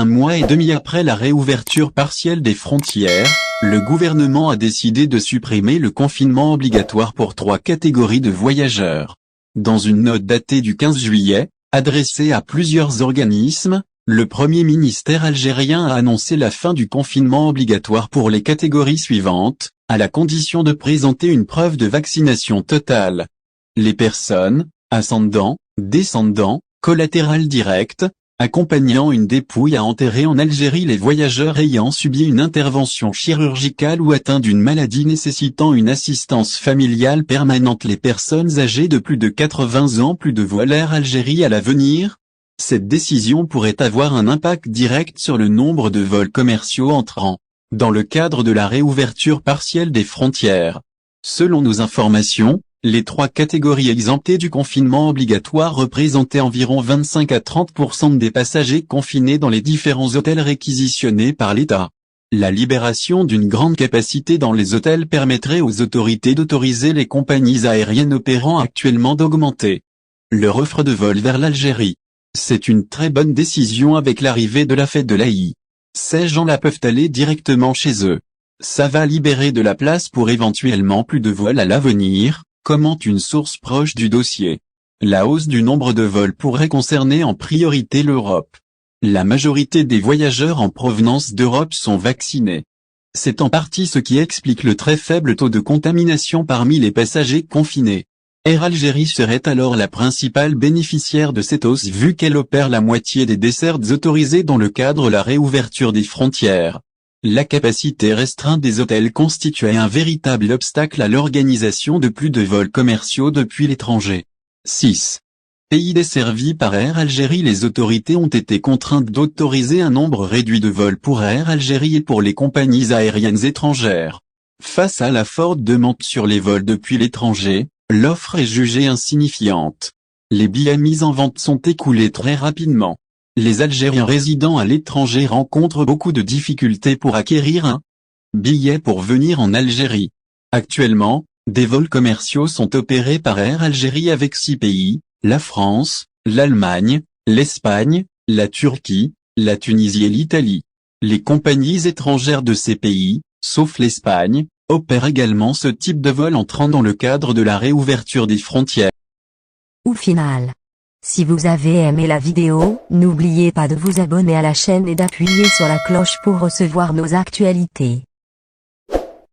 Un mois et demi après la réouverture partielle des frontières, le gouvernement a décidé de supprimer le confinement obligatoire pour 3 catégories de voyageurs. Dans une note datée du 15 juillet, adressée à plusieurs organismes, le Premier ministère algérien a annoncé la fin du confinement obligatoire pour les catégories suivantes, à la condition de présenter une preuve de vaccination totale. Les personnes, ascendants, descendants, collatérales directes, accompagnant une dépouille à enterrer en Algérie, les voyageurs ayant subi une intervention chirurgicale ou atteints d'une maladie nécessitant une assistance familiale permanente, les personnes âgées de plus de 80 ans, plus de vols Air Algérie à l'avenir. Cette décision pourrait avoir un impact direct sur le nombre de vols commerciaux entrants dans le cadre de la réouverture partielle des frontières. Selon nos informations, les 3 catégories exemptées du confinement obligatoire représentaient environ 25 à 30% des passagers confinés dans les différents hôtels réquisitionnés par l'État. La libération d'une grande capacité dans les hôtels permettrait aux autorités d'autoriser les compagnies aériennes opérant actuellement d'augmenter leur offre de vol vers l'Algérie. C'est une très bonne décision avec l'arrivée de la fête de l'Aïd. Ces gens-là peuvent aller directement chez eux. Ça va libérer de la place pour éventuellement plus de vols à l'avenir, commente une source proche du dossier. La hausse du nombre de vols pourrait concerner en priorité l'Europe. La majorité des voyageurs en provenance d'Europe sont vaccinés. C'est en partie ce qui explique le très faible taux de contamination parmi les passagers confinés. Air Algérie serait alors la principale bénéficiaire de cette hausse vu qu'elle opère la moitié des dessertes autorisées dans le cadre de la réouverture des frontières. La capacité restreinte des hôtels constituait un véritable obstacle à l'organisation de plus de vols commerciaux depuis l'étranger. 6. Pays desservis par Air Algérie. Les autorités ont été contraintes d'autoriser un nombre réduit de vols pour Air Algérie et pour les compagnies aériennes étrangères. Face à la forte demande sur les vols depuis l'étranger, l'offre est jugée insignifiante. Les billets mis en vente sont écoulés très rapidement. Les Algériens résidant à l'étranger rencontrent beaucoup de difficultés pour acquérir un billet pour venir en Algérie. Actuellement, des vols commerciaux sont opérés par Air Algérie avec 6 pays, la France, l'Allemagne, l'Espagne, la Turquie, la Tunisie et l'Italie. Les compagnies étrangères de ces pays, sauf l'Espagne, opèrent également ce type de vol entrant dans le cadre de la réouverture des frontières. Au final, si vous avez aimé la vidéo, n'oubliez pas de vous abonner à la chaîne et d'appuyer sur la cloche pour recevoir nos actualités.